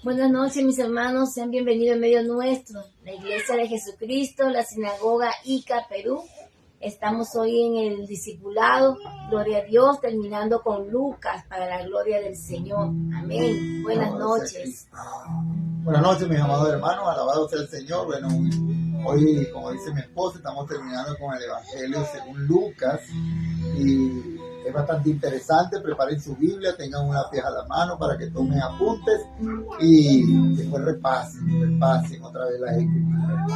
Buenas noches, mis hermanos, sean bienvenidos en medio nuestro, la Iglesia de Jesucristo, la Sinagoga Ica, Perú. Estamos hoy en el discipulado, gloria a Dios, terminando con Lucas, para la gloria del Señor. Amén. Buenas noches. Buenas noches, mis amados hermanos, alabado sea el Señor. Bueno, hoy, como dice mi esposa, estamos terminando con el Evangelio según Lucas y es bastante interesante. Preparen su Biblia, tengan una hoja a la mano para que tomen apuntes y después repasen otra vez las escrituras.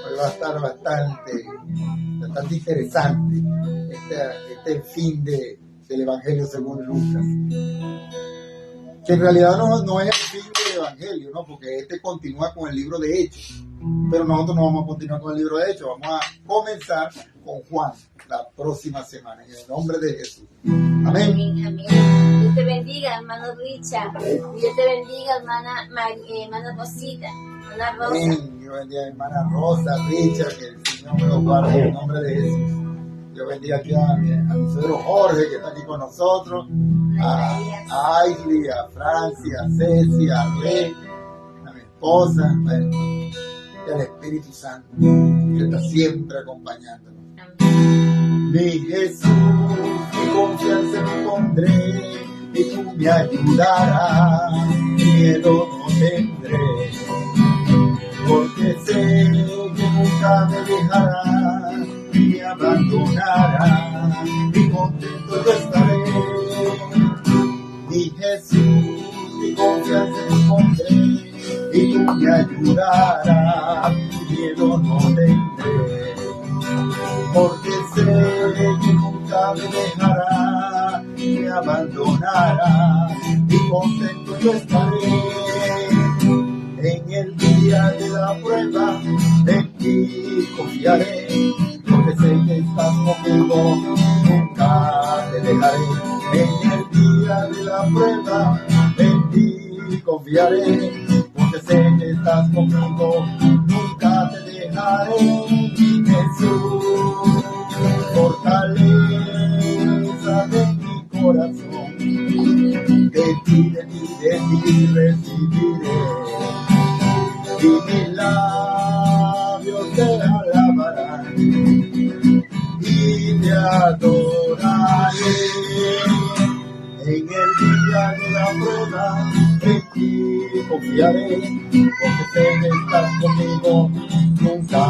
Hoy va a estar bastante interesante este fin del Evangelio según Lucas. Que en realidad no es el fin del Evangelio, ¿no? Porque este continúa con el libro de Hechos. Pero nosotros no vamos a continuar con el libro de Hechos, vamos a comenzar con Juan la próxima semana, en el nombre de Jesús. Amén. Amén. Dios te bendiga, hermano Richard. Dios te bendiga, hermana Rosita. Hermana Rosa. Amén. Dios bendiga a hermana Rosa, Richard, que el Señor me lo guarde en el nombre de Jesús. Dios bendiga aquí a mi suegro Jorge, que está aquí con nosotros, a Ailey, a Francia, a Ceci, a Rey, a mi esposa, bueno, y al Espíritu Santo, que está siempre acompañándonos. Mi Jesús, mi confianza me pondré, y tú me ayudarás, miedo no tendré, porque sé que nunca me dejarás, ni abandonarás, y contento yo estaré. Mi Jesús, mi confianza me pondré, y tú me ayudarás, miedo no tendré, porque sé que nunca me dejará, ni abandonará, y contento yo estaré. En el día de la prueba, en ti confiaré, porque sé que estás conmigo, nunca te dejaré. En el día de la prueba, en ti confiaré, porque sé que estás conmigo, nunca te dejaré. Mi Jesús, fortaleza de mi corazón, de ti recibiré, y mis labios te alabarán y te adoraré. En el día de la prueba, en ti confiaré, porque sé que estás conmigo, nunca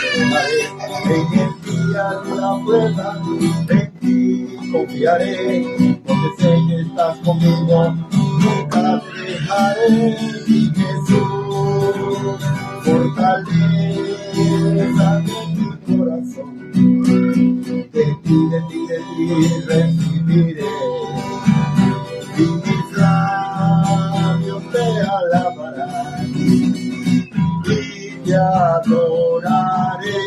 te dejaré. En el día de la prueba, en ti confiaré, porque sé que estás conmigo, nunca te dejaré. Mi Jesús, fortaleza de mi corazón, de ti recibiré, y mis labios te alabarán y te adoraré.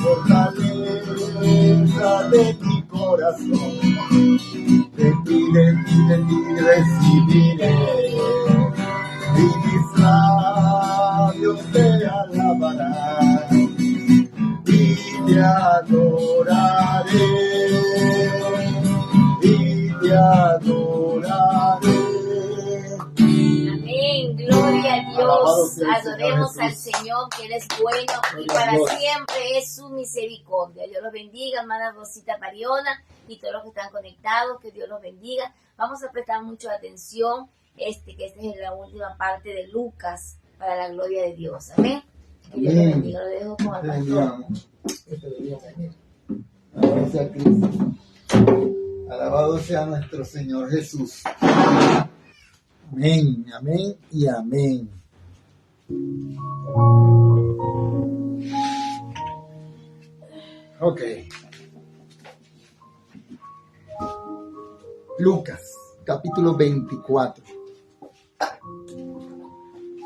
Fortaleza de mi corazón, de ti recibiré, y mis labios te alabarán y te adoraré, y te adoraré. Amén, gloria a Dios. Adoremos al Señor, que Él es bueno y para siempre es su misericordia. Dios los bendiga, hermana Rosita Pariona y todos los que están conectados, que Dios los bendiga. Vamos a prestar mucha atención, que esta es la última parte de Lucas, para la gloria de Dios. Amén. Que Dios los bendiga. Lo dejo con el pastor. Alabado sea Cristo. Alabado sea nuestro Señor Jesús. Amén, amén y amén. Ok. Lucas, capítulo 24.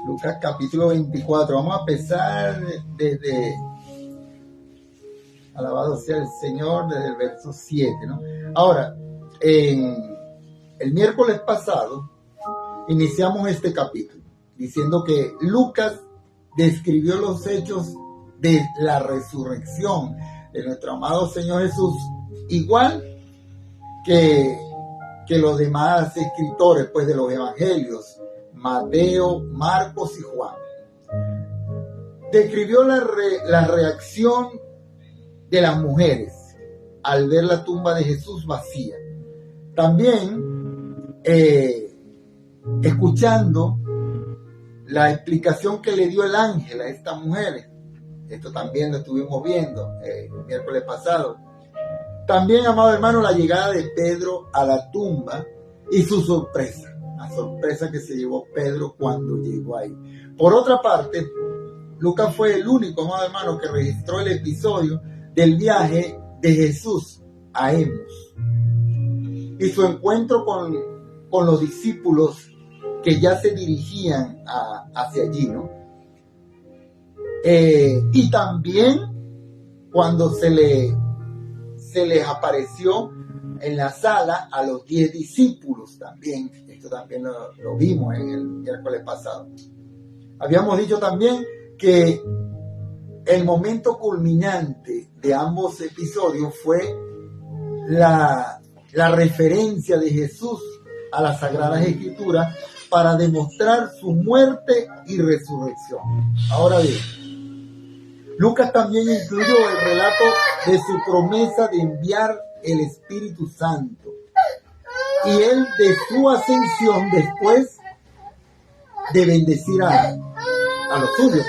Lucas, capítulo 24. Vamos a empezar desde, alabado sea el Señor, desde el verso 7, ¿no? Ahora, el miércoles pasado, iniciamos este capítulo diciendo que Lucas describió los hechos de la resurrección de nuestro amado Señor Jesús, igual que los demás escritores, pues, de los evangelios, Mateo, Marcos y Juan. Describió la reacción de las mujeres al ver la tumba de Jesús vacía. También escuchando la explicación que le dio el ángel a estas mujeres. Esto también lo estuvimos viendo el miércoles pasado. También, amado hermano, la llegada de Pedro a la tumba y su sorpresa. La sorpresa que se llevó Pedro cuando llegó ahí. Por otra parte, Lucas fue el único, amado hermano, que registró el episodio del viaje de Jesús a Emaús y su encuentro con los discípulos que ya se dirigían hacia allí, ¿no? Y también cuando se les apareció en la sala a los 10 discípulos también. Esto también lo vimos en el miércoles pasado. Habíamos dicho también que el momento culminante de ambos episodios fue la referencia de Jesús a las Sagradas Escrituras para demostrar su muerte y resurrección. Ahora bien, Lucas también incluyó el relato de su promesa de enviar el Espíritu Santo y él de su ascensión después de bendecir a los suyos,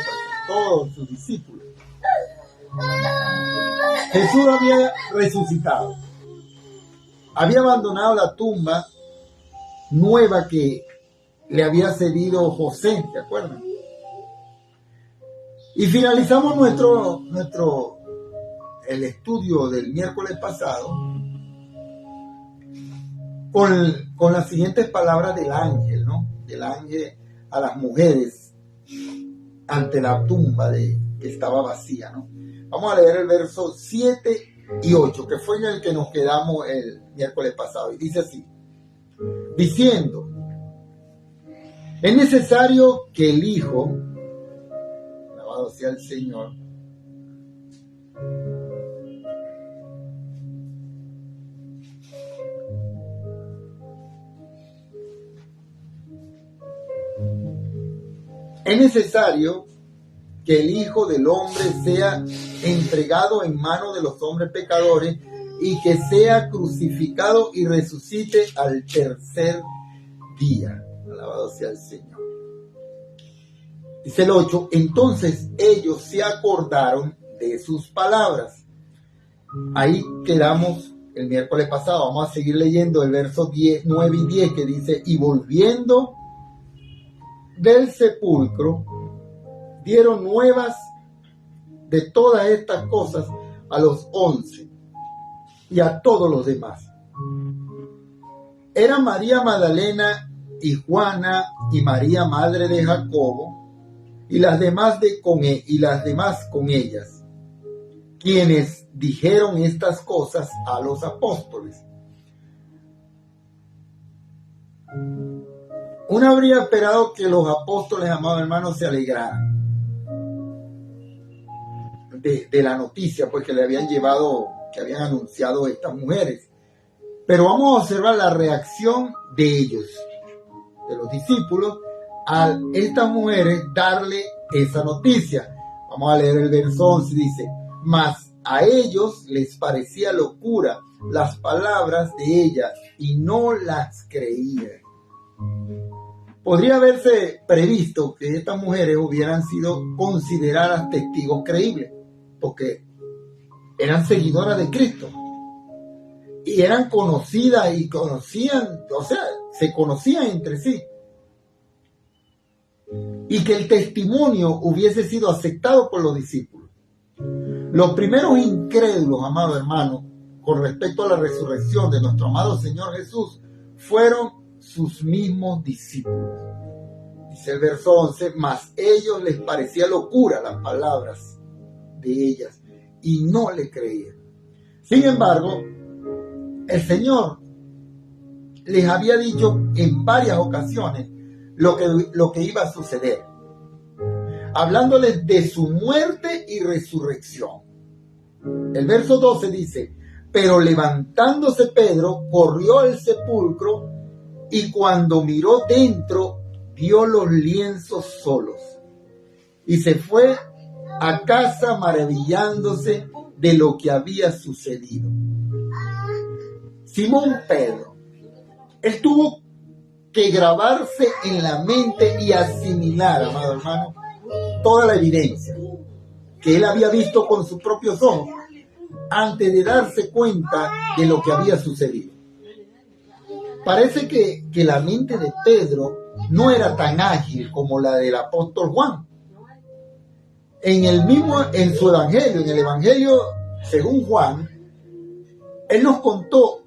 todos sus discípulos. Jesús había resucitado, había abandonado la tumba nueva que le había cedido José, ¿te acuerdan? Y finalizamos el estudio del miércoles pasado con las siguientes palabras del ángel, ¿no? Del ángel a las mujeres ante la tumba que estaba vacía, ¿no? Vamos a leer el verso 7 y 8, que fue en el que nos quedamos el miércoles pasado. Y dice así, diciendo, es necesario que el Hijo, alabado sea el Señor, es necesario que el Hijo del Hombre sea entregado en manos de los hombres pecadores y que sea crucificado y resucite al tercer día. Alabado sea el Señor. Dice el 8, entonces ellos se acordaron de sus palabras. Ahí quedamos el miércoles pasado. Vamos a seguir leyendo el verso 9 y 10 que dice, y volviendo del sepulcro, dieron nuevas de todas estas cosas a los 11 y a todos los demás. Eran María Magdalena y Juana y María madre de Jacobo y las demás con ellas, quienes dijeron estas cosas a los apóstoles. Uno habría esperado que los apóstoles, amados hermanos, se alegraran de la noticia pues que le habían llevado, que habían anunciado estas mujeres. Pero vamos a observar la reacción de ellos, de los discípulos, a estas mujeres darle esa noticia. Vamos a leer el verso 11, dice, mas a ellos les parecía locura las palabras de ellas y no las creían. Podría haberse previsto que estas mujeres hubieran sido consideradas testigos creíbles, porque eran seguidoras de Cristo y eran conocidas y conocían, o sea, se conocían entre sí, y que el testimonio hubiese sido aceptado por los discípulos. Los primeros incrédulos, amados hermanos, con respecto a la resurrección de nuestro amado Señor Jesús, fueron sus mismos discípulos. Dice el verso 11, mas ellos les parecía locura las palabras de ellas y no le creían. Sin embargo, el Señor les había dicho en varias ocasiones lo que iba a suceder, hablándoles de su muerte y resurrección. El verso 12 dice, pero levantándose Pedro, corrió al sepulcro y cuando miró dentro, dio los lienzos solos y se fue a casa maravillándose de lo que había sucedido. Simón Pedro, él tuvo que grabarse en la mente y asimilar, amado hermano, toda la evidencia que él había visto con sus propios ojos antes de darse cuenta de lo que había sucedido. Parece que la mente de Pedro no era tan ágil como la del apóstol Juan. En su evangelio, en el evangelio según Juan, él nos contó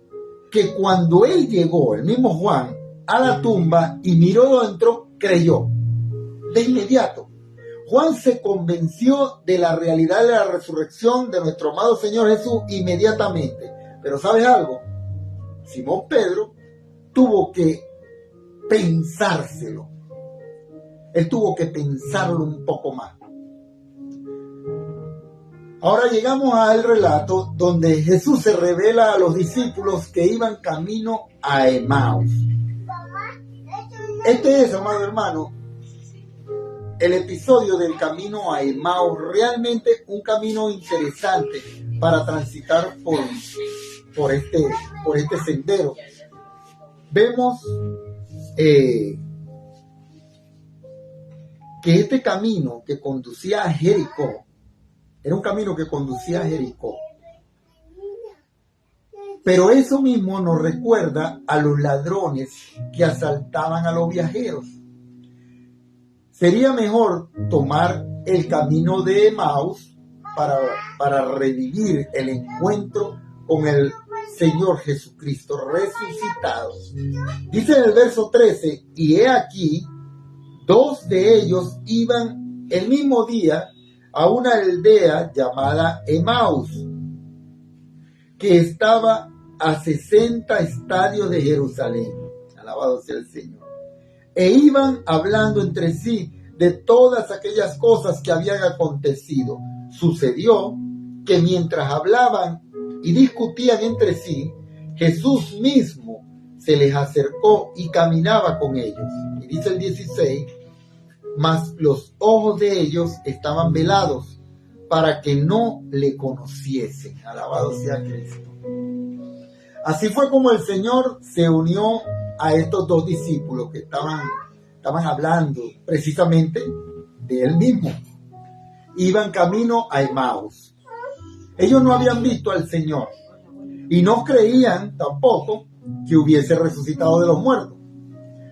que cuando él llegó, el mismo Juan, a la tumba y miró dentro, creyó. De inmediato, Juan se convenció de la realidad de la resurrección de nuestro amado Señor Jesús inmediatamente. Pero ¿sabes algo? Simón Pedro tuvo que pensárselo. Él tuvo que pensarlo un poco más. Ahora llegamos al relato donde Jesús se revela a los discípulos que iban camino a Emaús. Este es, amado hermano, el episodio del camino a Emaús, realmente un camino interesante para transitar por este sendero. Vemos que este camino que conducía a Jericó, era un camino que conducía a Jericó. Pero eso mismo nos recuerda a los ladrones que asaltaban a los viajeros. Sería mejor tomar el camino de Emaús para revivir el encuentro con el Señor Jesucristo resucitado. Dice en el verso 13, y he aquí, 2 de ellos iban el mismo día a una aldea llamada Emaús, que estaba a 60 estadios de Jerusalén. Alabado sea el Señor. E iban hablando entre sí de todas aquellas cosas que habían acontecido. Sucedió que mientras hablaban y discutían entre sí, Jesús mismo se les acercó y caminaba con ellos. Y dice el 16, mas los ojos de ellos estaban velados para que no le conociesen. Alabado sea Cristo. Así fue como el Señor se unió a estos 2 discípulos que estaban hablando precisamente de Él mismo. Iban camino a Emaús. Ellos no habían visto al Señor y no creían tampoco que hubiese resucitado de los muertos.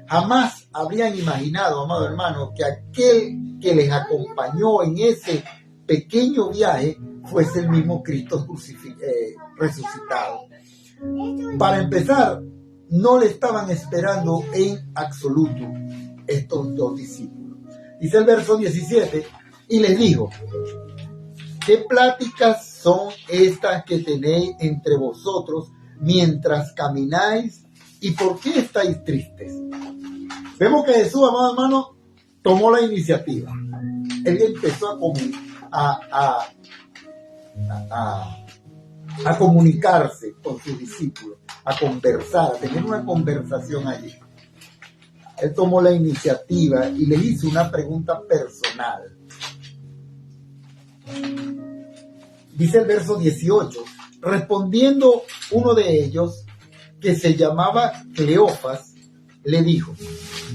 Jamás habrían imaginado, amado hermano, que aquel que les acompañó en ese pequeño viaje fuese el mismo Cristo resucitado. Para empezar, no le estaban esperando en absoluto estos 2 discípulos. Dice el verso 17, y les dijo, ¿qué pláticas son estas que tenéis entre vosotros mientras camináis? ¿Y por qué estáis tristes? Vemos que Jesús, amado hermano, tomó la iniciativa. Él empezó a comunicarse con sus discípulos, a conversar, a tener una conversación allí. Él tomó la iniciativa y le hizo una pregunta personal. Dice el verso 18, respondiendo uno de ellos, que se llamaba Cleofas, le dijo,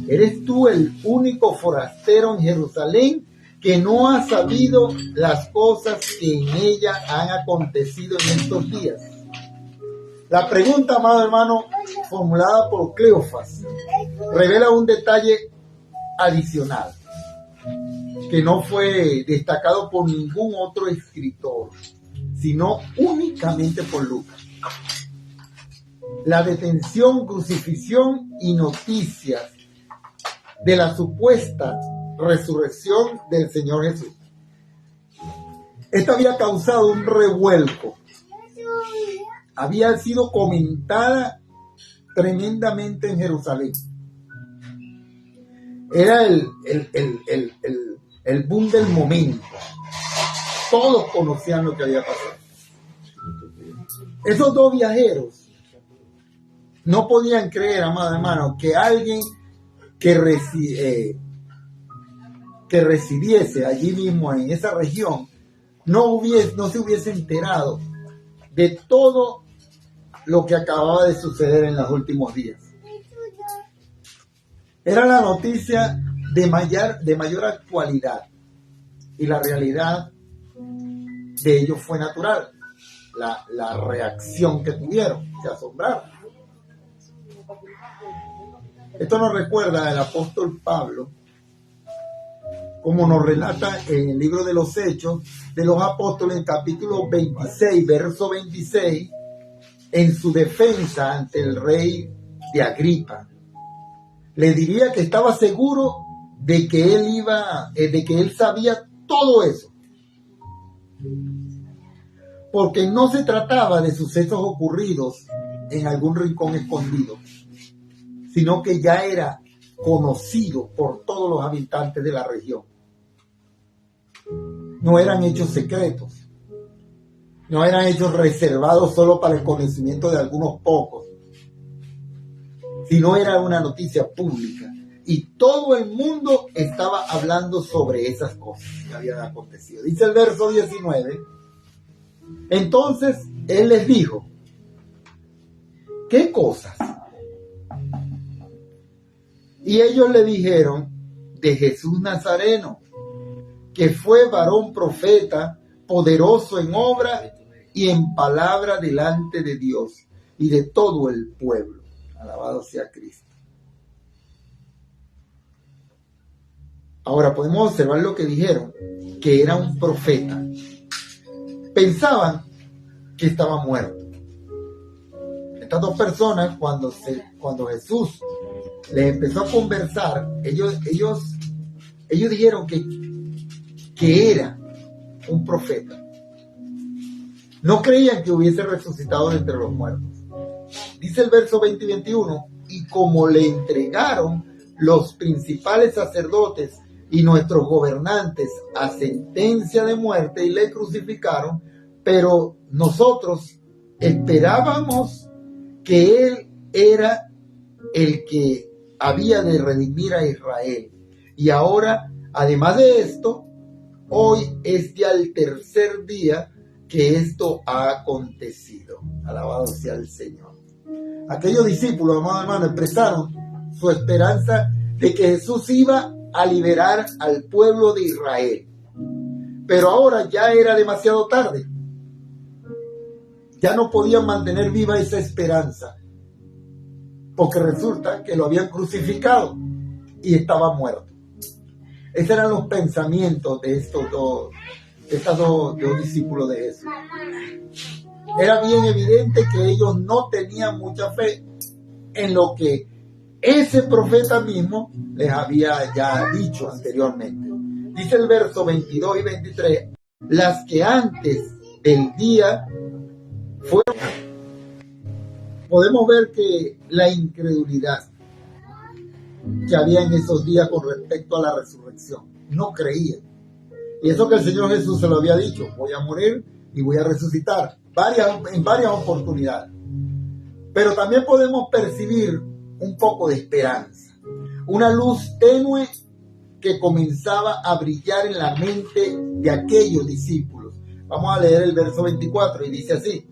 ¿eres tú el único forastero en Jerusalén que no ha sabido las cosas que en ella han acontecido en estos días? La pregunta, amado hermano, formulada por Cleofas, revela un detalle adicional que no fue destacado por ningún otro escritor, sino únicamente por Lucas. La detención, crucifixión y noticias de la supuesta resurrección del Señor Jesús. Esta había causado un revuelco. Había sido comentada tremendamente en Jerusalén. Era el boom del momento. Todos conocían lo que había pasado. Esos 2 viajeros no podían creer, amado hermano, que alguien que residiese allí mismo en esa región no se hubiese enterado de todo lo que acababa de suceder en los últimos días. Era la noticia de mayor actualidad, y la realidad de ello fue natural. La reacción que tuvieron, se asombraron. Esto nos recuerda al apóstol Pablo, como nos relata en el libro de los Hechos de los Apóstoles, en capítulo 26, verso 26, en su defensa ante el rey de Agripa. Le diría que estaba seguro de que él sabía todo eso, porque no se trataba de sucesos ocurridos en algún rincón escondido, sino que ya era conocido por todos los habitantes de la región. No eran hechos secretos, no eran hechos reservados solo para el conocimiento de algunos pocos, sino era una noticia pública, y todo el mundo estaba hablando sobre esas cosas que habían acontecido. Dice el verso 19, entonces él les dijo, ¿qué cosas? Y ellos le dijeron, de Jesús Nazareno, que fue varón profeta, poderoso en obra y en palabra delante de Dios y de todo el pueblo. Alabado sea Cristo. Ahora podemos observar lo que dijeron, que era un profeta. Pensaban que estaba muerto. Estas dos personas, cuando Jesús les empezó a conversar, ellos dijeron que era un profeta. No creían que hubiese resucitado de entre los muertos. Dice el verso 20 y 21, y como le entregaron los principales sacerdotes y nuestros gobernantes a sentencia de muerte y le crucificaron, pero nosotros esperábamos que él era el que había de redimir a Israel. Y ahora, además de esto, hoy es ya el tercer día que esto ha acontecido. Alabado sea el Señor. Aquellos discípulos, amados hermanos, expresaron su esperanza de que Jesús iba a liberar al pueblo de Israel. Pero ahora ya era demasiado tarde. Ya no podían mantener viva esa esperanza, porque resulta que lo habían crucificado y estaba muerto. Esos eran los pensamientos de estos dos discípulos de Jesús. Era bien evidente que ellos no tenían mucha fe en lo que ese profeta mismo les había ya dicho anteriormente. Dice el verso 22 y 23, las que antes del día fueron. Podemos ver que la incredulidad que había en esos días con respecto a la resurrección, no creían. Y eso que el Señor Jesús se lo había dicho, voy a morir y voy a resucitar en varias oportunidades. Pero también podemos percibir un poco de esperanza, una luz tenue que comenzaba a brillar en la mente de aquellos discípulos. Vamos a leer el verso 24 y dice así,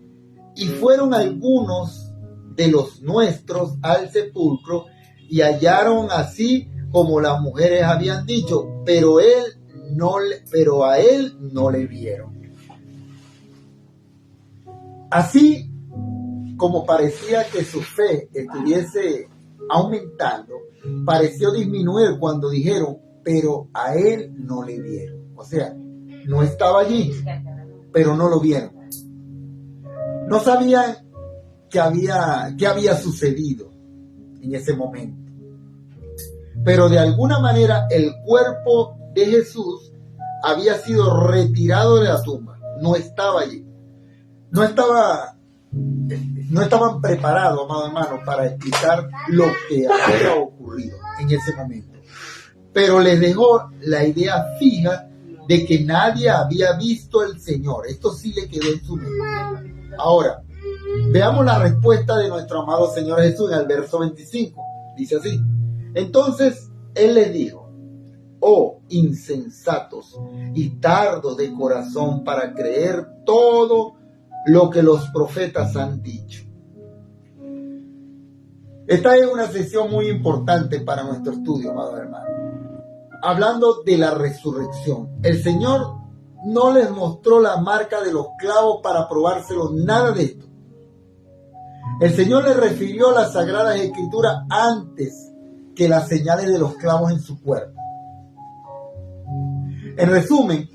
y fueron algunos de los nuestros al sepulcro y hallaron así como las mujeres habían dicho, pero a él no le vieron. Así como parecía que su fe estuviese aumentando, pareció disminuir cuando dijeron, pero a él no le vieron. O sea, no estaba allí, pero no lo vieron. No sabían qué había sucedido en ese momento. Pero de alguna manera el cuerpo de Jesús había sido retirado de la tumba. No estaba allí. No estaban preparados, amado hermano, para explicar lo que había ocurrido en ese momento. Pero les dejó la idea fija de que nadie había visto al Señor. Esto sí le quedó en su mente. Ahora, veamos la respuesta de nuestro amado Señor Jesús en el verso 25. Dice así, Entonces él les dijo: oh insensatos y tardos de corazón para creer todo lo que los profetas han dicho. Esta es una sesión muy importante para nuestro estudio, amados hermanos. Hablando de la resurrección, el Señor no les mostró la marca de los clavos para probárselo, nada de esto. El Señor les refirió a las Sagradas Escrituras antes que las señales de los clavos en su cuerpo. En resumen,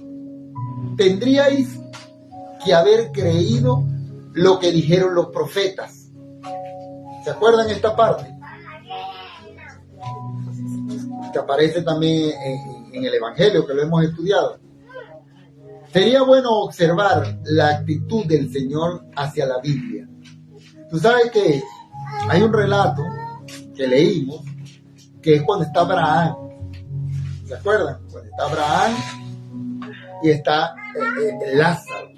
tendríais que haber creído lo que dijeron los profetas. ¿Se acuerdan esta parte? Que aparece también en el Evangelio, que lo hemos estudiado. Sería bueno observar la actitud del Señor hacia la Biblia. Tú sabes que hay un relato que leímos, que es cuando está Abraham. ¿Se acuerdan? Cuando está Abraham y está Lázaro.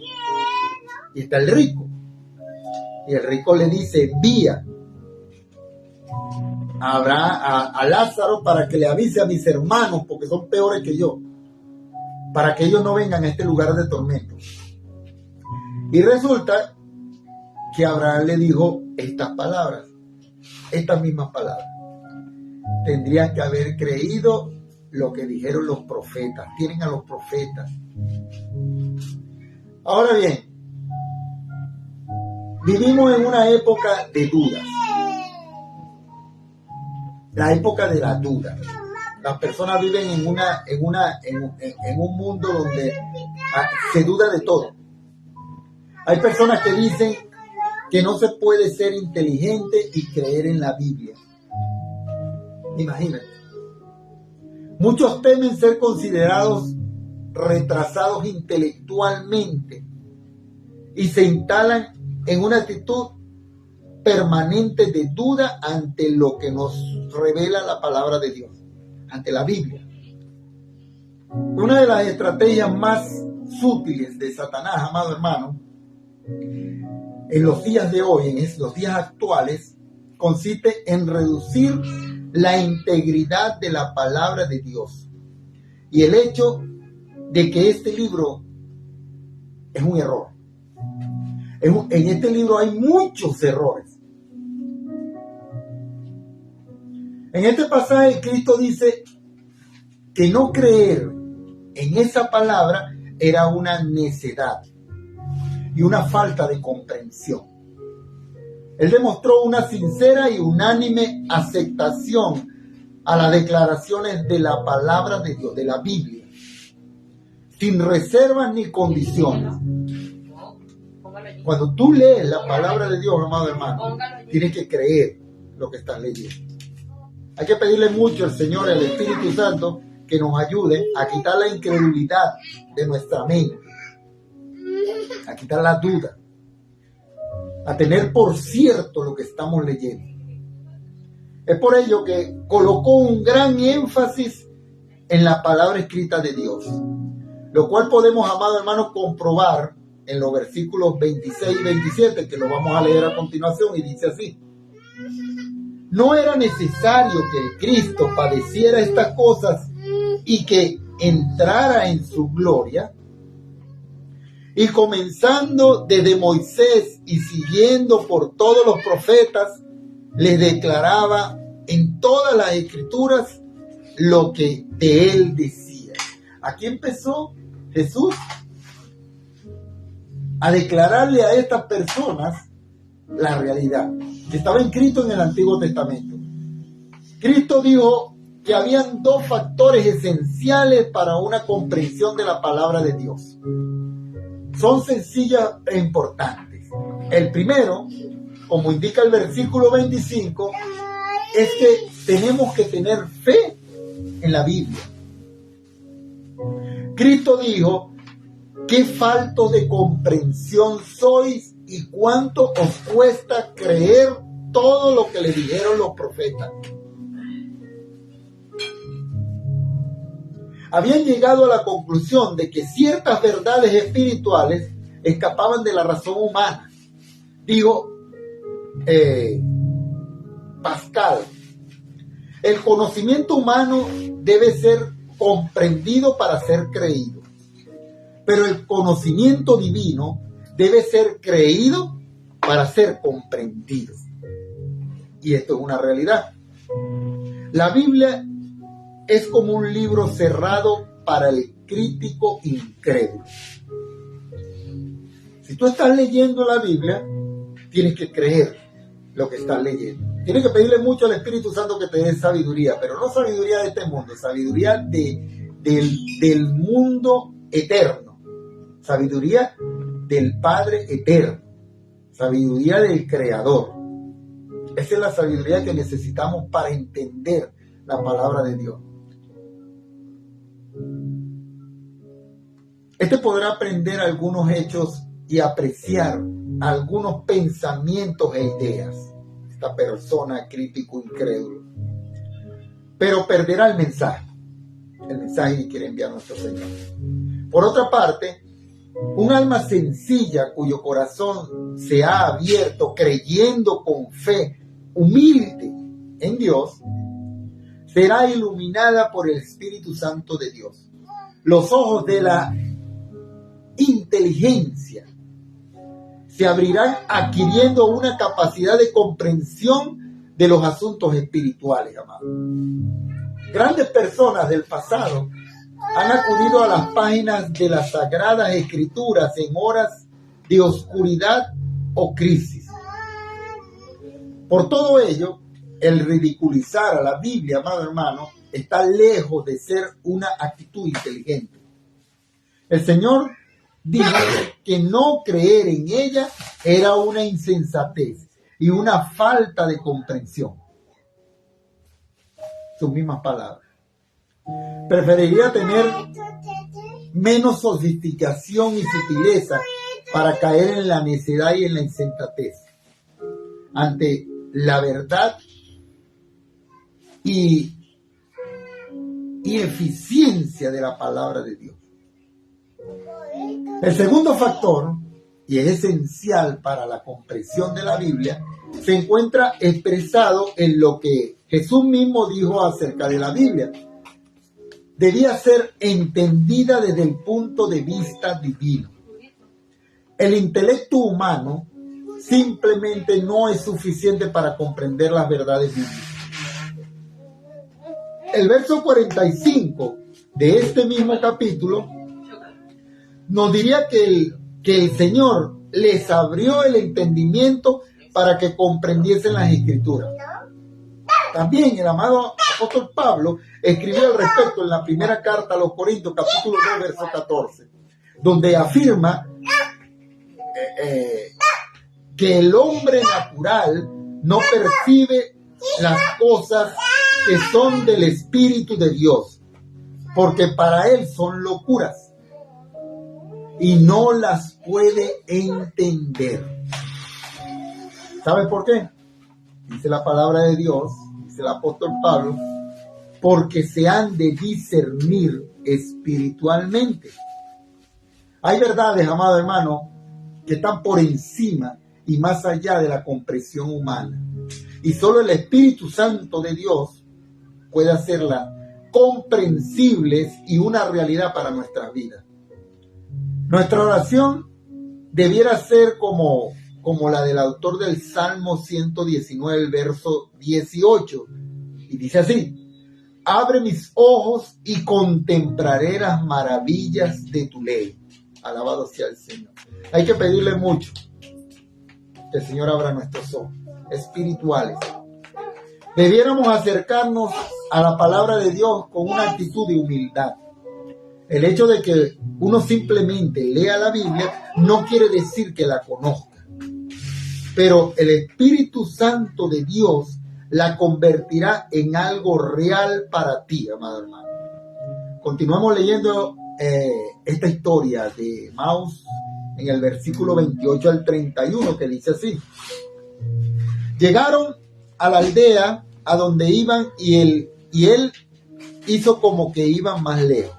Y está el rico. Y el rico le dice: envía a Lázaro para que le avise a mis hermanos, porque son peores que yo, para que ellos no vengan a este lugar de tormento. Y resulta que Abraham le dijo estas palabras, estas mismas palabras: tendrían que haber creído lo que dijeron los profetas. Tienen a los profetas. Ahora bien, vivimos en una época de dudas. La época de la duda. Las personas viven en un mundo donde se duda de todo. Hay personas que dicen que no se puede ser inteligente y creer en la Biblia. Imagínate. Muchos temen ser considerados retrasados intelectualmente y se instalan en una actitud permanente de duda ante lo que nos revela la palabra de Dios, ante la Biblia. Una de las estrategias más sutiles de Satanás, amado hermano, en los días de hoy, en los días actuales, consiste en reducir la integridad de la palabra de Dios y el hecho de que este libro es un error. En este libro hay muchos errores. En este pasaje Cristo dice que no creer en esa palabra era una necedad y una falta de comprensión. Él demostró una sincera y unánime aceptación a las declaraciones de la palabra de Dios, de la Biblia, sin reservas ni condiciones. Cuando tú lees la palabra de Dios, amado hermano, tienes que creer lo que estás leyendo. Hay que pedirle mucho al Señor, al Espíritu Santo, que nos ayude a quitar la incredulidad de nuestra mente, a quitar la duda, a tener por cierto lo que estamos leyendo. Es por ello que colocó un gran énfasis en la palabra escrita de Dios, lo cual podemos, amado hermano, comprobar en los versículos 26 y 27, que lo vamos a leer a continuación, y dice así: no era necesario que el Cristo padeciera estas cosas y que entrara en su gloria. Y comenzando desde Moisés y siguiendo por todos los profetas, les declaraba en todas las escrituras lo que de él decía. Aquí empezó Jesús a declararle a estas personas la realidad que estaba escrito en el Antiguo Testamento. Cristo dijo que habían dos factores esenciales para una comprensión de la palabra de Dios. Son sencillas e importantes. El primero, como indica el versículo 25, es que tenemos que tener fe en la Biblia. Cristo dijo: qué faltos de comprensión sois y cuánto os cuesta creer todo lo que le dijeron los profetas. Habían llegado a la conclusión de que ciertas verdades espirituales escapaban de la razón humana. Digo, Pascal, El conocimiento humano debe ser comprendido para ser creído, pero el conocimiento divino debe ser creído para ser comprendido. Y esto es una realidad. La Biblia es como un libro cerrado para el crítico incrédulo. Si tú estás leyendo la Biblia, tienes que creer lo que estás leyendo. Tienes que pedirle mucho al Espíritu Santo que te dé sabiduría, pero no sabiduría de este mundo, sabiduría del mundo eterno, sabiduría del Padre eterno, sabiduría del Creador. Esa es la sabiduría que necesitamos para entender la palabra de Dios. Podrá aprender algunos hechos y apreciar algunos pensamientos e ideas. Esta persona crítico incrédulo. Pero perderá el mensaje que quiere enviar nuestro Señor. Por otra parte, un alma sencilla cuyo corazón se ha abierto creyendo con fe, humilde en Dios, será iluminada por el Espíritu Santo de Dios. Los ojos de la inteligencia se abrirán adquiriendo una capacidad de comprensión de los asuntos espirituales, amados. Grandes personas del pasado han acudido a las páginas de las Sagradas Escrituras en horas de oscuridad o crisis. Por todo ello, el ridiculizar a la Biblia, amado hermano, está lejos de ser una actitud inteligente. El Señor dijo que no creer en ella era una insensatez y una falta de comprensión. Sus mismas palabras. Preferiría tener menos sofisticación y sutileza para caer en la necedad y en la insensatez ante la verdad y eficiencia de la palabra de Dios. El segundo factor, y es esencial para la comprensión de la Biblia, se encuentra expresado en lo que Jesús mismo dijo acerca de la Biblia. Debía ser entendida desde el punto de vista divino. El intelecto humano simplemente no es suficiente para comprender las verdades bíblicas. El verso 45 de este mismo capítulo nos diría que el Señor les abrió el entendimiento para que comprendiesen las Escrituras. También el amado apóstol Pablo escribió al respecto en la primera carta a los Corintios, capítulo 2, verso 14, donde afirma que el hombre natural no percibe las cosas que son del Espíritu de Dios, porque para él son locuras y no las puede entender. ¿Sabe por qué? Dice la palabra de Dios, dice el apóstol Pablo, porque se han de discernir espiritualmente. Hay verdades, amado hermano, que están por encima y más allá de la comprensión humana. Y solo el Espíritu Santo de Dios puede hacerlas comprensibles y una realidad para nuestras vidas. Nuestra oración debiera ser como la del autor del Salmo 119, el verso 18. Y dice así: abre mis ojos y contemplaré las maravillas de tu ley. Alabado sea el Señor. Hay que pedirle mucho que el Señor abra nuestros ojos espirituales. Debiéramos acercarnos a la palabra de Dios con una actitud de humildad. El hecho de que uno simplemente lea la Biblia no quiere decir que la conozca, pero el Espíritu Santo de Dios la convertirá en algo real para ti, amado hermano. Continuamos leyendo esta historia de Maús en el versículo 28 al 31, que dice así: llegaron a la aldea a donde iban y él hizo como que iban más lejos.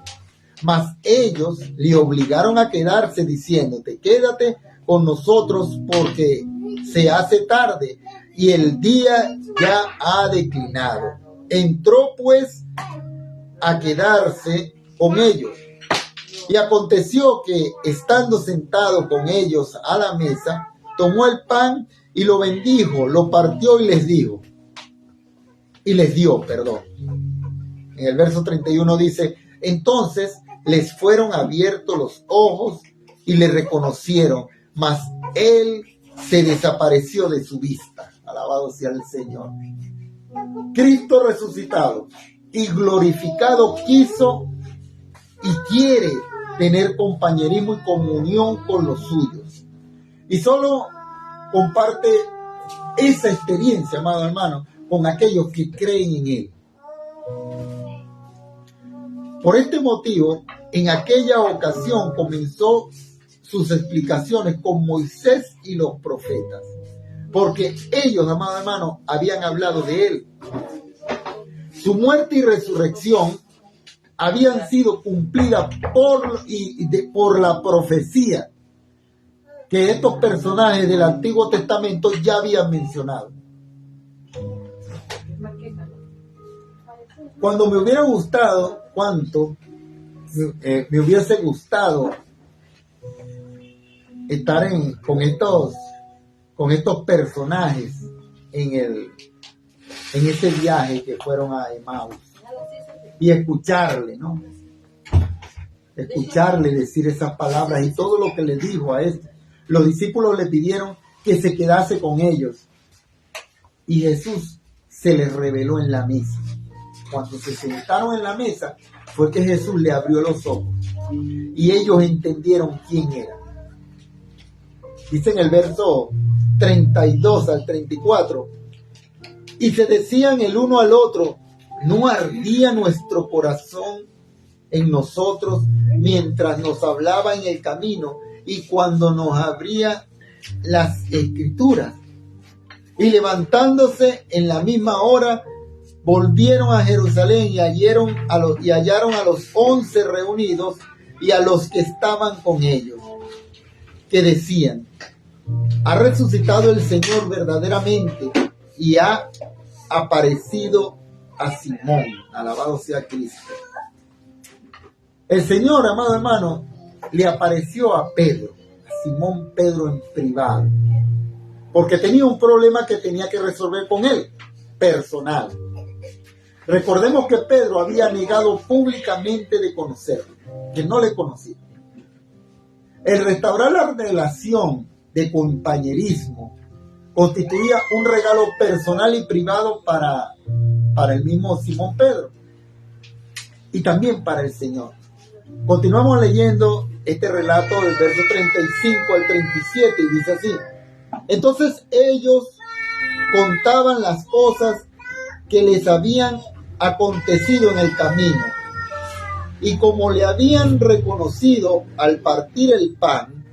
Mas ellos le obligaron a quedarse diciéndote: quédate con nosotros porque se hace tarde y el día ya ha declinado. Entró pues a quedarse con ellos. Y aconteció que, estando sentado con ellos a la mesa, tomó el pan y lo bendijo, lo partió y les dio. En el verso 31 dice: entonces les fueron abiertos los ojos y le reconocieron, mas él se desapareció de su vista. Alabado sea el Señor. Cristo resucitado y glorificado quiso y quiere tener compañerismo y comunión con los suyos. Y solo comparte esa experiencia, amado hermano, con aquellos que creen en Él. Por este motivo, en aquella ocasión comenzó sus explicaciones con Moisés y los profetas, porque ellos, amado hermano, habían hablado de Él. Su muerte y resurrección habían sido cumplidas por la profecía que estos personajes del Antiguo Testamento ya habían mencionado. Cuando me hubiera gustado, me hubiese gustado estar con estos personajes en ese viaje que fueron a Emaús y escucharle, ¿no? Escucharle decir esas palabras y todo lo que le dijo a este. Los discípulos le pidieron que se quedase con ellos y Jesús se les reveló en la mesa. Cuando se sentaron en la mesa fue que Jesús le abrió los ojos y ellos entendieron quién era. Dice en el verso 32 al 34: y se decían el uno al otro: ¿no ardía nuestro corazón en nosotros mientras nos hablaba en el camino y cuando nos abría las escrituras? Y levantándose en la misma hora, volvieron a Jerusalén y hallaron a los 11 reunidos y a los que estaban con ellos, que decían: ha resucitado el Señor verdaderamente y ha aparecido a Simón. Alabado sea Cristo. El Señor, amado hermano, le apareció a Pedro, a Simón Pedro en privado, porque tenía un problema que tenía que resolver con él, personal. Recordemos que Pedro había negado públicamente de conocerlo, que no le conocía. El restaurar la relación de compañerismo constituía un regalo personal y privado para el mismo Simón Pedro y también para el Señor. Continuamos leyendo este relato del verso 35 al 37 y dice así: entonces ellos contaban las cosas que les habían acontecido en el camino, y como le habían reconocido al partir el pan,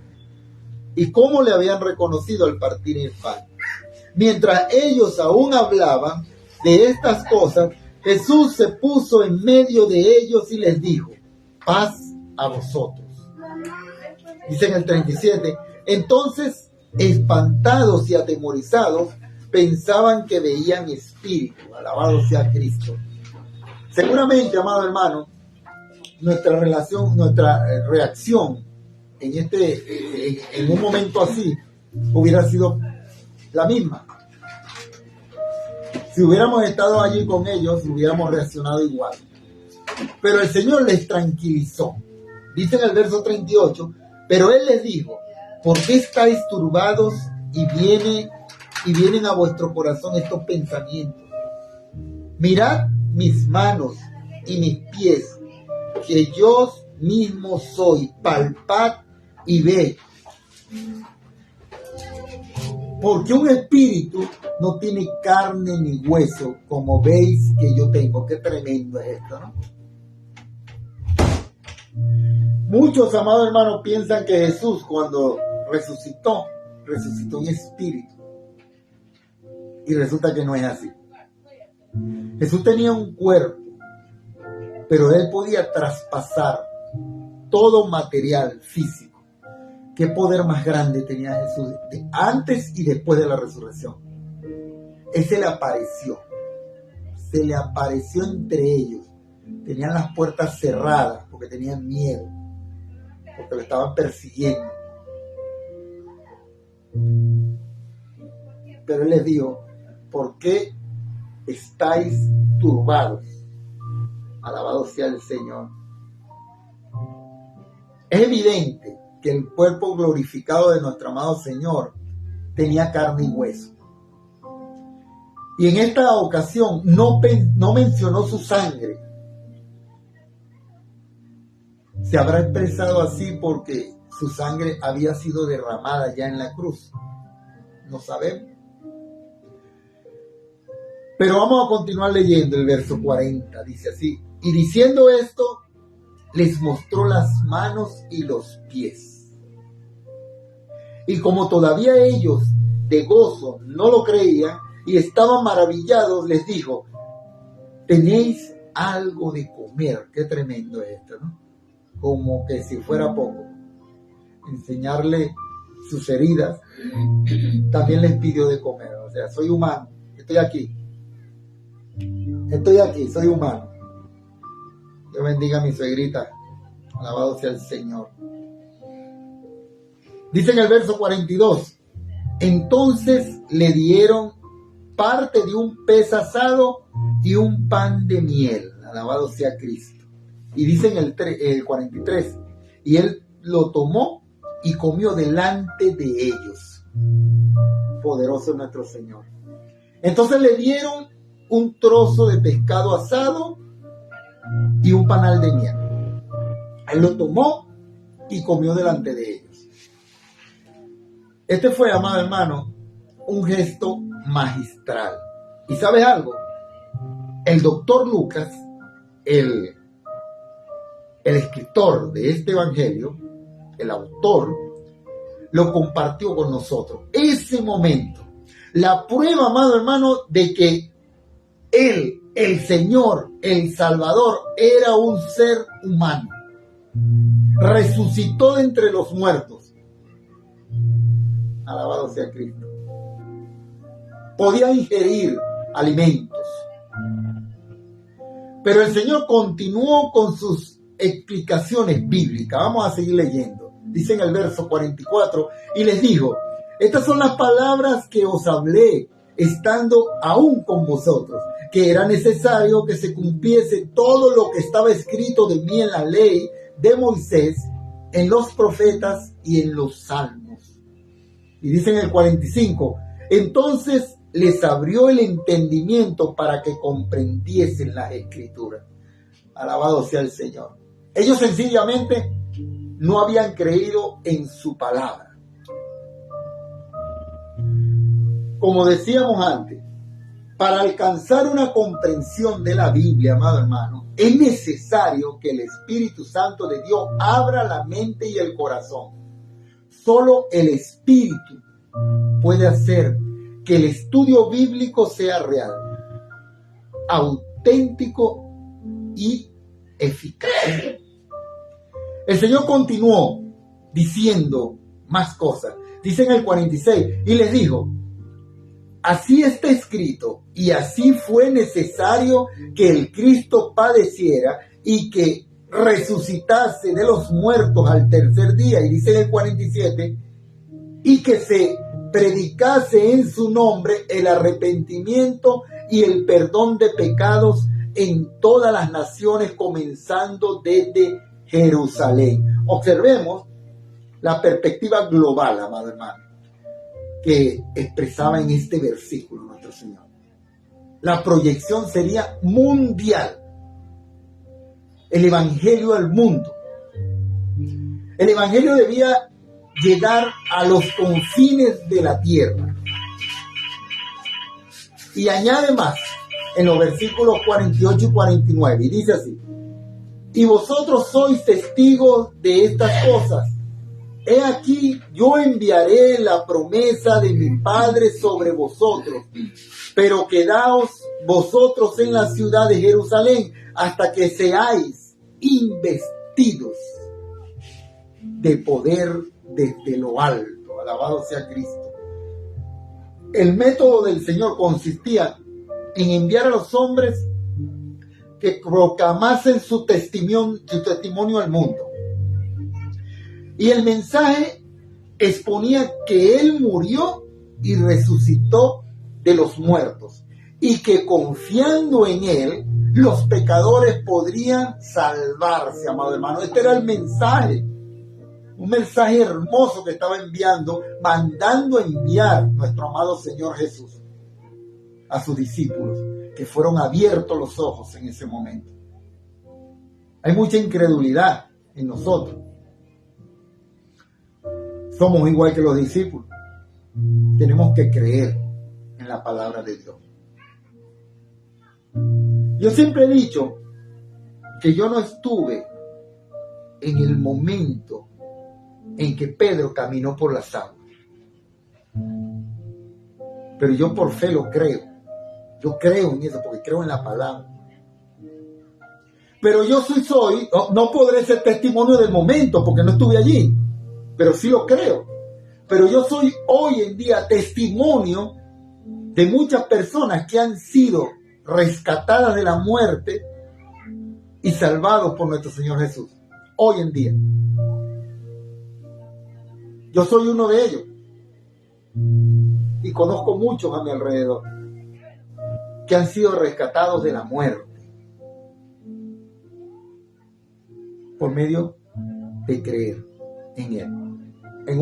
Mientras ellos aún hablaban de estas cosas, Jesús se puso en medio de ellos y les dijo: paz a vosotros. Dice en el 37, entonces, espantados y atemorizados, pensaban que veían espíritu. Alabado sea Cristo. Seguramente, amado hermano, nuestra reacción en un momento así hubiera sido la misma. Si hubiéramos estado allí con ellos, hubiéramos reaccionado igual. Pero el Señor les tranquilizó. Dice en el verso 38, pero Él les dijo: ¿por qué estáis turbados y vienen a vuestro corazón estos pensamientos? Mirad mis manos y mis pies, que yo mismo soy. Palpad y ved. Porque un espíritu no tiene carne ni hueso, como veis que yo tengo. Qué tremendo es esto, ¿no? Muchos, amados hermanos, piensan que Jesús, cuando resucitó en espíritu. Y resulta que no es así. Jesús tenía un cuerpo, pero Él podía traspasar todo material físico. ¿Qué poder más grande tenía Jesús antes y después de la resurrección? Él se le apareció. se le apareció entre ellos. Tenían las puertas cerradas porque tenían miedo, porque lo estaban persiguiendo. Pero él les dijo: ¿por qué estáis turbados? Alabado sea el Señor. Es evidente que el cuerpo glorificado de nuestro amado Señor tenía carne y hueso. Y en esta ocasión no mencionó su sangre. Se habrá expresado así porque su sangre había sido derramada ya en la cruz. No sabemos. Pero vamos a continuar leyendo el verso 40. Dice así: y diciendo esto, les mostró las manos y los pies. Y como todavía ellos de gozo no lo creían y estaban maravillados, les dijo: ¿tenéis algo de comer? Qué tremendo esto, ¿no? Como que si fuera poco. Enseñarle sus heridas. También les pidió de comer. O sea, soy humano, estoy aquí, soy humano. Dios bendiga a mi suegrita. Alabado sea el Señor. Dice en el verso 42: entonces le dieron parte de un pez asado y un pan de miel. Alabado sea Cristo. Y dice en el 43: y él lo tomó y comió delante de ellos. Poderoso nuestro Señor. Entonces le dieron un trozo de pescado asado y un panal de miel. Él lo tomó y comió delante de ellos. Este fue, amado hermano, un gesto magistral. ¿Y sabes algo? El doctor Lucas, el escritor de este evangelio, el autor, lo compartió con nosotros. Ese momento, la prueba, amado hermano, de que él, el Señor, el Salvador, era un ser humano. Resucitó de entre los muertos. Alabado sea Cristo. Podía ingerir alimentos. Pero el Señor continuó con sus explicaciones bíblicas. Vamos a seguir leyendo. Dice en el verso 44: y les dijo: estas son las palabras que os hablé estando aún con vosotros, que era necesario que se cumpliese todo lo que estaba escrito de mí en la ley de Moisés, en los profetas y en los salmos. Y dice en el 45: entonces les abrió el entendimiento para que comprendiesen las escrituras. Alabado sea el Señor. Ellos sencillamente no habían creído en su palabra. Como decíamos antes, para alcanzar una comprensión de la Biblia, amado hermano, es necesario que el Espíritu Santo de Dios abra la mente y el corazón. Solo el Espíritu puede hacer que el estudio bíblico sea real, auténtico y eficaz. El Señor continuó diciendo más cosas. Dice en el 46: y les dijo: así está escrito, y así fue necesario que el Cristo padeciera y que resucitase de los muertos al tercer día. Y dice en el 47: y que se predicase en su nombre el arrepentimiento y el perdón de pecados en todas las naciones, comenzando desde Jerusalén. Observemos la perspectiva global, amado hermano, que expresaba en este versículo nuestro Señor. La proyección sería mundial. El evangelio al mundo. El evangelio debía llegar a los confines de la tierra. Y añade más en los versículos 48 y 49, y dice así: y vosotros sois testigos de estas cosas. He aquí, yo enviaré la promesa de mi Padre sobre vosotros, pero quedaos vosotros en la ciudad de Jerusalén hasta que seáis investidos de poder desde lo alto. Alabado sea Cristo. El método del Señor consistía en enviar a los hombres que proclamasen su testimonio al mundo. Y el mensaje exponía que Él murió y resucitó de los muertos, y que confiando en Él, los pecadores podrían salvarse, amado hermano. Este era el mensaje, un mensaje hermoso que estaba mandando a enviar nuestro amado Señor Jesús a sus discípulos, que fueron abiertos los ojos en ese momento. Hay mucha incredulidad en nosotros. Somos igual que los discípulos. Tenemos que creer en la palabra de Dios. Yo siempre he dicho que yo no estuve en el momento en que Pedro caminó por las aguas. Pero yo por fe lo creo. Yo creo en eso porque creo en la palabra. Pero yo no podré ser testimonio del momento porque no estuve allí. Pero sí lo creo. Pero yo soy hoy en día testimonio de muchas personas que han sido rescatadas de la muerte y salvados por nuestro Señor Jesús. Hoy en día. Yo soy uno de ellos. Y conozco muchos a mi alrededor que han sido rescatados de la muerte por medio de creer en Él. En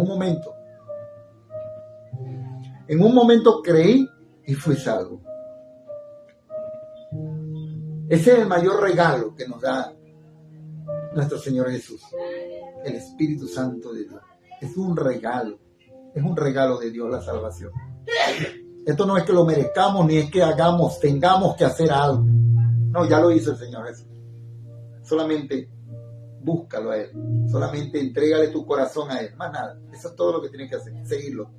un momento creí y fui salvo. Ese es el mayor regalo que nos da nuestro Señor Jesús, el Espíritu Santo de Dios. Es un regalo de Dios la salvación. Esto no es que lo merezcamos ni es que tengamos que hacer algo. No, ya lo hizo el Señor Jesús. Solamente búscalo a Él. Solamente entrégale tu corazón a Él. Más nada. Eso es todo lo que tienes que hacer. Seguirlo.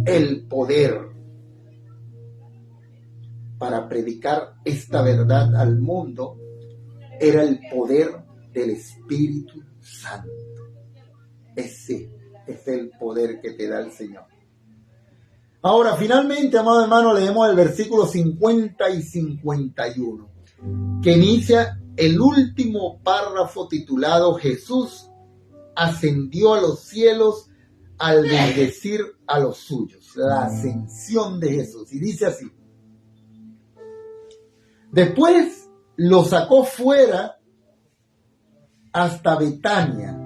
El poder para predicar esta verdad al mundo era el poder del Espíritu Santo. Ese es el poder que te da el Señor. Ahora, finalmente, amado hermano, leemos el versículo 50 y 51, que inicia el último párrafo titulado Jesús ascendió a los cielos al bendecir a los suyos. La ascensión de Jesús. Y dice así: después lo sacó fuera hasta Betania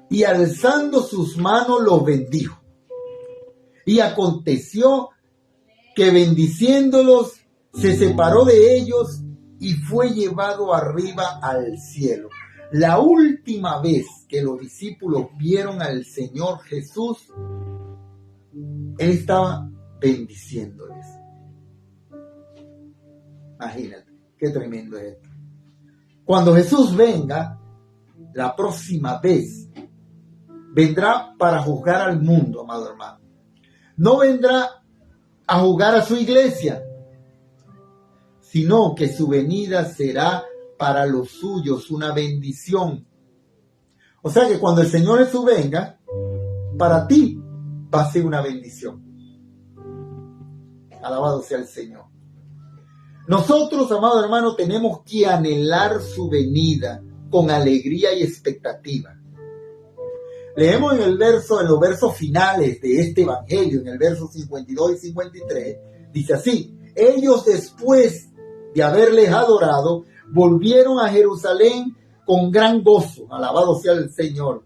y alzando sus manos los bendijo. Y aconteció que bendiciéndolos se separó de ellos y fue llevado arriba al cielo. La última vez que los discípulos vieron al Señor Jesús, Él estaba bendiciéndoles. Imagínate, qué tremendo es esto. Cuando Jesús venga, la próxima vez, vendrá para juzgar al mundo, amado hermano. No vendrá a juzgar a su iglesia, sino que su venida será para los suyos una bendición. O sea que cuando el Señor Jesús venga, para ti va a ser una bendición. Alabado sea el Señor. Nosotros, amado hermano, tenemos que anhelar su venida con alegría y expectativa. Leemos en los versos finales de este evangelio, en el verso 52 y 53, dice así: ellos después de haberles adorado, volvieron a Jerusalén con gran gozo, alabado sea el Señor,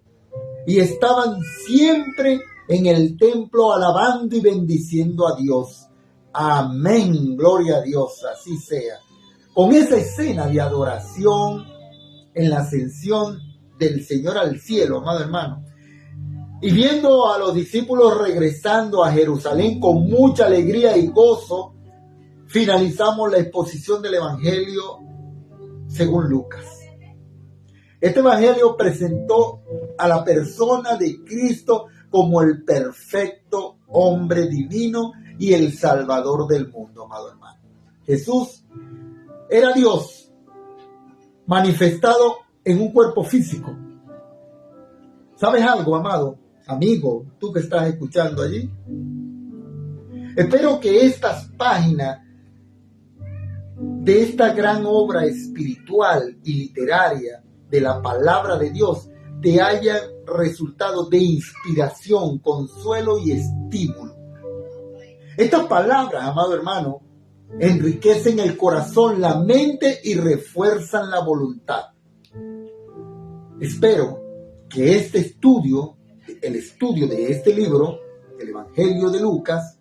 y estaban siempre en el templo alabando y bendiciendo a Dios. Amén, gloria a Dios, así sea. Con esa escena de adoración en la ascensión del Señor al cielo, amado hermano, y viendo a los discípulos regresando a Jerusalén con mucha alegría y gozo, finalizamos la exposición del Evangelio según Lucas. Este Evangelio presentó a la persona de Cristo como el perfecto hombre divino y el Salvador del mundo, amado hermano. Jesús era Dios manifestado en un cuerpo físico. ¿Sabes algo, amado amigo, tú que estás escuchando allí. Espero que estas páginas de esta gran obra espiritual y literaria de la palabra de Dios te hayan resultado de inspiración, consuelo y estímulo. Estas palabras, amado hermano, enriquecen el corazón, la mente y refuerzan la voluntad. Espero que este estudio, el estudio de este libro, el Evangelio de Lucas,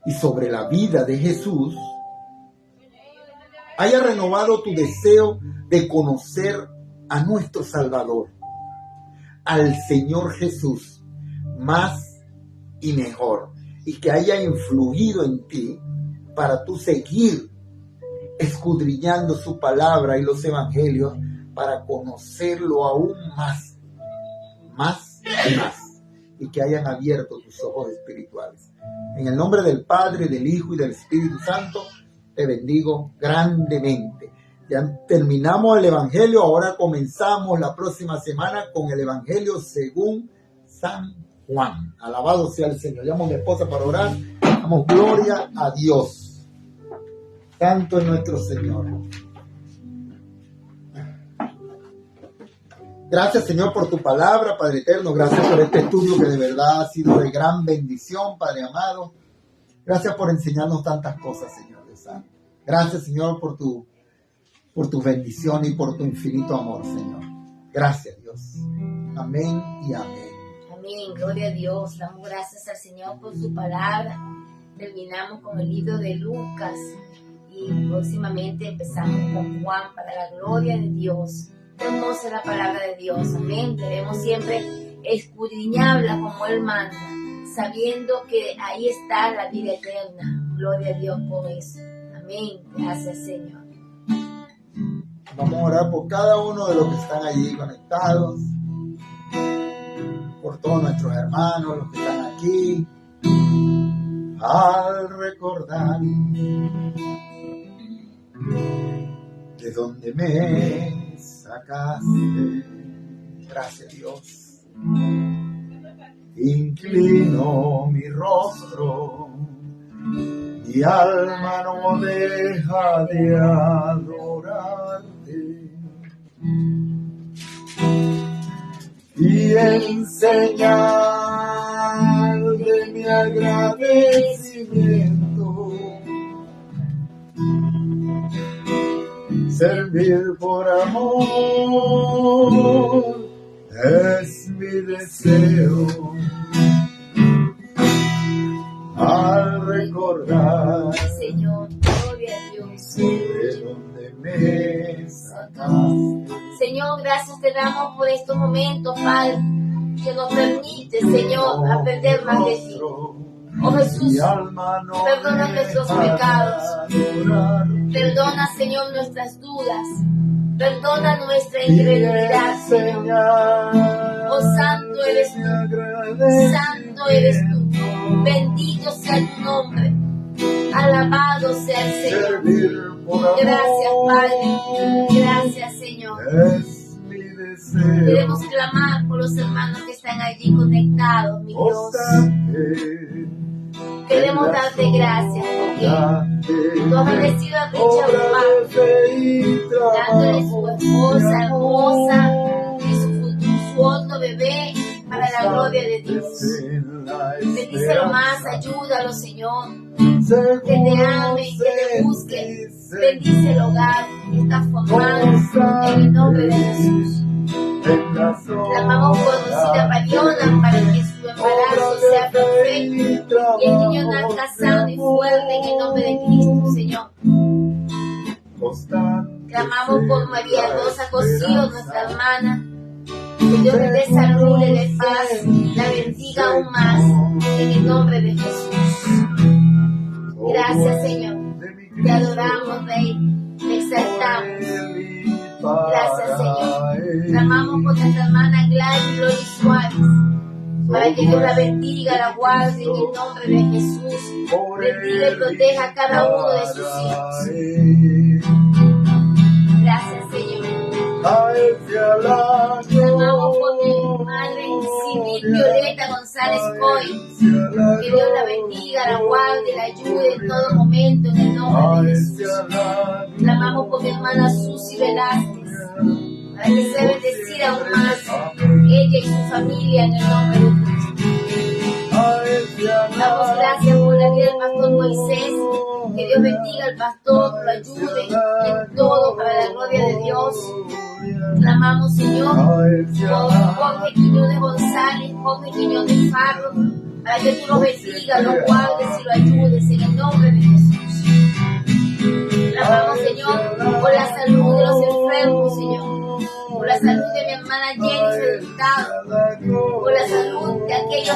y sobre la vida de Jesús, haya renovado tu deseo de conocer a nuestro Salvador, al Señor Jesús, más y mejor, y que haya influido en ti para tú seguir escudriñando su palabra y los evangelios para conocerlo aún más y más, y que hayan abierto tus ojos espirituales. En el nombre del Padre, del Hijo y del Espíritu Santo, te bendigo grandemente. Ya terminamos el Evangelio, ahora comenzamos la próxima semana con el Evangelio según San Juan. Alabado sea el Señor. Llamo a mi esposa para orar. Damos gloria a Dios. Santo es nuestro Señor. Gracias, Señor, por tu palabra, Padre eterno. Gracias por este estudio que de verdad ha sido de gran bendición, Padre amado. Gracias por enseñarnos tantas cosas, Señor de Santo. Gracias, Señor, por tu bendición y por tu infinito amor, Señor. Gracias, Dios. Amén y amén. Amén. Gloria a Dios. Damos gracias al Señor por su palabra. Terminamos con el libro de Lucas y próximamente empezamos con Juan para la gloria de Dios. Hermosa es la palabra de Dios, amén. Debemos siempre escudriñarla como Él manda, sabiendo que ahí está la vida eterna. Gloria a Dios por eso. Amén. Gracias, Señor. Vamos a orar por cada uno de los que están allí conectados, por todos nuestros hermanos, los que están aquí. Al recordar de donde me sacaste, gracias Dios, inclino mi rostro, mi alma no deja de adorarte, y en señal de mi agradecimiento, servir por amor es mi deseo. Al recordar, Señor, gloria a Dios, de donde me sacaste. Señor, gracias te damos por estos momentos, Padre, que nos permite, Señor, aprender más de ti. Oh Jesús, perdona nuestros pecados, perdona, Señor, nuestras dudas, perdona nuestra incredulidad, Señor. Oh Santo eres tú, Santo eres tú, bendito sea tu nombre, alabado sea el Señor. Gracias, Padre, gracias, Señor. Queremos clamar por los hermanos que están allí conectados, mi Dios. Queremos darte gracias porque tú has bendecido a Richard Padre, dándole su esposa hermosa y su otro bebé para la gloria de Dios. Bendícelo más, ayúdalo, Señor. Que te ame, que te busque. Bendice el hogar que está formado en el nombre de Jesús. Clamamos por Rosita Pariona para que su embarazo sea perfecto y el niño nazca sano y fuerte en el nombre de Cristo, Señor. Clamamos por María Rosa Cosío, nuestra hermana. Que Dios le dé salud, le dé paz, la bendiga aún más en el nombre de Jesús. Gracias, Señor. Te adoramos, Rey. Te exaltamos. Gracias, Señor. Clamamos por nuestra hermana Gladys Glory Suárez, para que Dios la bendiga, la guarde en el nombre de Jesús. Bendiga y proteja a cada uno de sus hijos. Gracias, Señor. Clamamos por mi madre recibir Violeta González Coy. Que Dios la bendiga, la guarde, la ayude en todo momento, en el nombre de Jesús. Clamamos por mi hermana Susy Velázquez, para que sea bendecida aún más, ella y su familia, en el nombre de Cristo. Damos gracias por la vida del pastor Moisés. Que Dios bendiga al pastor, lo ayude en todo para la gloria de Dios. Clamamos, Señor, por Jorge Quiñones González, Jorge Quiñones Farro, para que tú lo bendigas, lo guardes y lo ayudes en el nombre de Jesús. Clamamos, Señor, por la salud de los enfermos, Señor. Por la salud de mi hermana Jenny Hurtado, por la salud de aquellos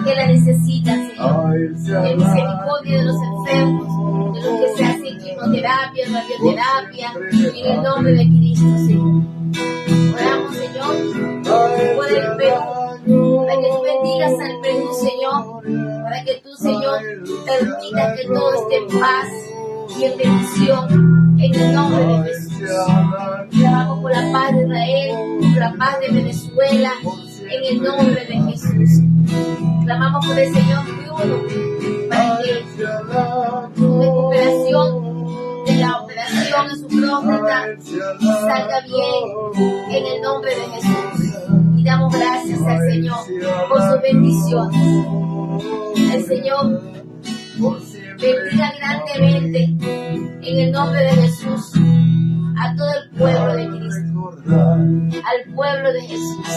que la necesitan, Señor. De misericordia de los enfermos, de los que se hacen quimioterapia, radioterapia, en el nombre de Cristo, Señor. Oramos, Señor, por el Perú, para que tú bendigas al Perú, Señor, para que tú, Señor, permitas que todo esté en paz y en bendición, en el nombre de Jesús. Clamamos por la paz de Israel, por la paz de Venezuela, en el nombre de Jesús. Clamamos por el Señor Bruno, para que su recuperación de la operación en su próstata salga bien, en el nombre de Jesús. Y damos gracias al Señor por sus bendiciones. El Señor bendiga grandemente, en el nombre de Jesús, a todo el pueblo de Cristo, al pueblo de Jesús.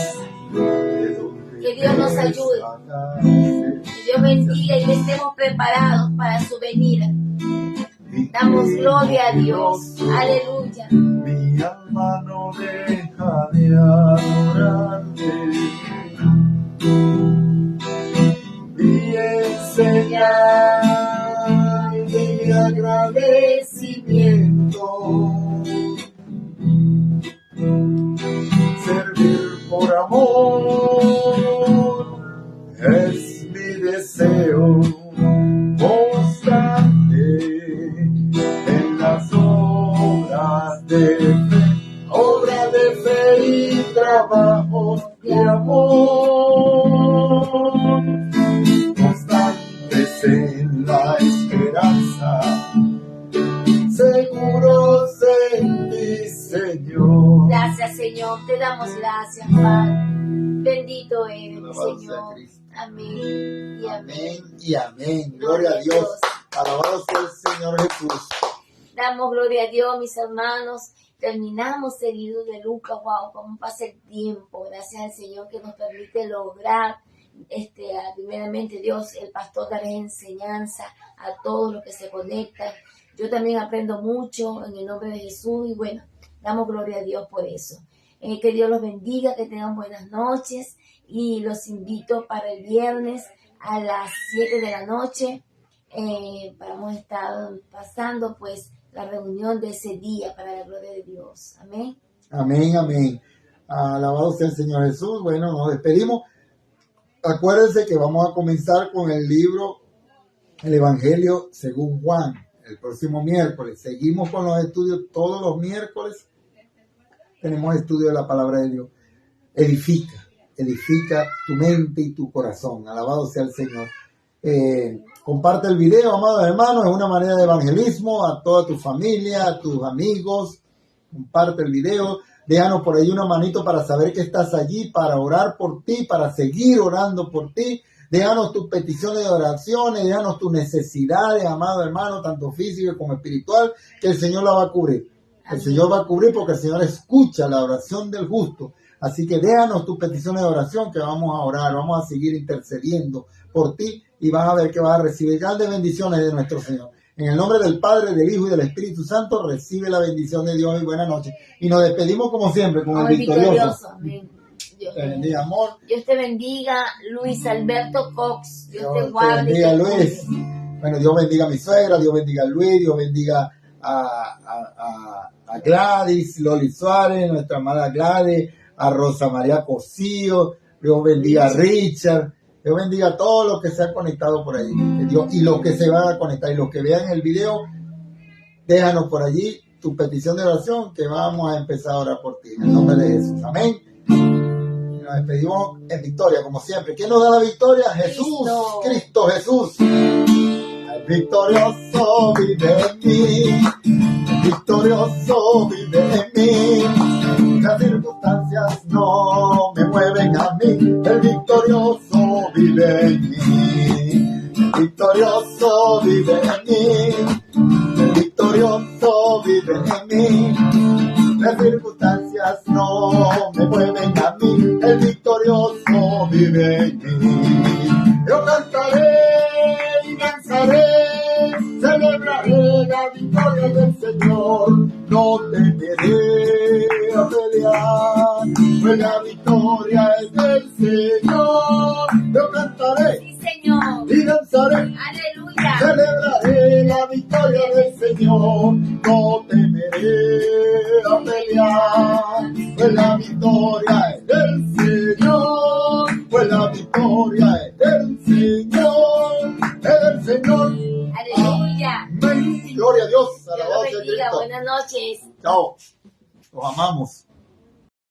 Que Dios nos ayude, que Dios bendiga y que estemos preparados para su venida. Damos gloria a Dios, aleluya. Mi alma no deja de adorarte y enseñar mi agradecimiento. Servir por amor es mi deseo constante en las obras de fe y trabajo de amor, constantes en la esperanza, seguros en ti, Señor. Gracias, Señor, te damos gracias, Padre. Bendito eres, Señor. Amén y amén. Amén y amén. Gloria a Dios. Alabado sea el Señor Jesús. Damos gloria a Dios, mis hermanos. Terminamos el libro de Lucas. Wow, cómo pasa el tiempo. Gracias al Señor que nos permite lograr, primeramente Dios, el pastor, dará enseñanza a todos los que se conectan. Yo también aprendo mucho en el nombre de Jesús y bueno, damos gloria a Dios por eso. Que Dios los bendiga, que tengan buenas noches y los invito para el viernes a las 7 de la noche. Vamos a estar pasando pues la reunión de ese día para la gloria de Dios. Amén. Amén, amén. Alabado sea el Señor Jesús. Bueno, nos despedimos. Acuérdense que vamos a comenzar con el libro, el Evangelio según Juan, el próximo miércoles. Seguimos con los estudios todos los miércoles. Tenemos estudio de la palabra de Dios. Edifica tu mente y tu corazón. Alabado sea el Señor. Comparte el video, amados hermanos, es una manera de evangelismo a toda tu familia, a tus amigos. Comparte el video, déjanos por ahí una manito para saber que estás allí, para orar por ti, para seguir orando por ti. Déjanos tus peticiones de oraciones, déjanos tus necesidades, amados hermanos, tanto física como espiritual, que el Señor la va a cubrir. El Señor va a cubrir porque el Señor escucha la oración del justo. Así que déjanos tus peticiones de oración que vamos a orar, vamos a seguir intercediendo por ti y vas a ver que vas a recibir grandes bendiciones de nuestro Señor. En el nombre del Padre, del Hijo y del Espíritu Santo, recibe la bendición de Dios y buenas noches. Y nos despedimos como siempre con el victorioso. Amén. Dios te bendiga, amor. Dios te bendiga, Luis Alberto Cox. Dios te Te guarde. bendiga, Luis. Bueno, Dios bendiga a mi suegra, Dios bendiga a Luis, Dios bendiga a Gladys, Loli Suárez, nuestra amada Gladys, a Rosa María Cosío, Dios bendiga a Richard, Dios bendiga a todos los que se han conectado por allí, que Dios, y los que se van a conectar, y los que vean el video, déjanos por allí tu petición de oración, que vamos a empezar a orar por ti, en el nombre de Jesús, amén. nos despedimos en victoria, como siempre. ¿Quién nos da la victoria? Jesús, Cristo Jesús. El victorioso vive en mí, el victorioso vive en mí. Las circunstancias no me mueven a mí, el victorioso vive en mí. El victorioso vive en mí, el victorioso vive en mí. Las circunstancias no me mueven a mí, el victorioso vive en mí. Yo cantaré y danzaré, celebraré la victoria del Señor. No temeré a pelear, pues la victoria es del Señor. Yo cantaré, Sí, Señor. y danzaré, Aleluya. celebraré la victoria del Señor. No temeré a pelear, pues la victoria es del Señor. Pues la victoria es del Señor, es del Señor. Aleluya. Amén. Gloria a Dios. Dios Alabado los sea bendiga. Cristo. Buenas noches. Chao. Los amamos.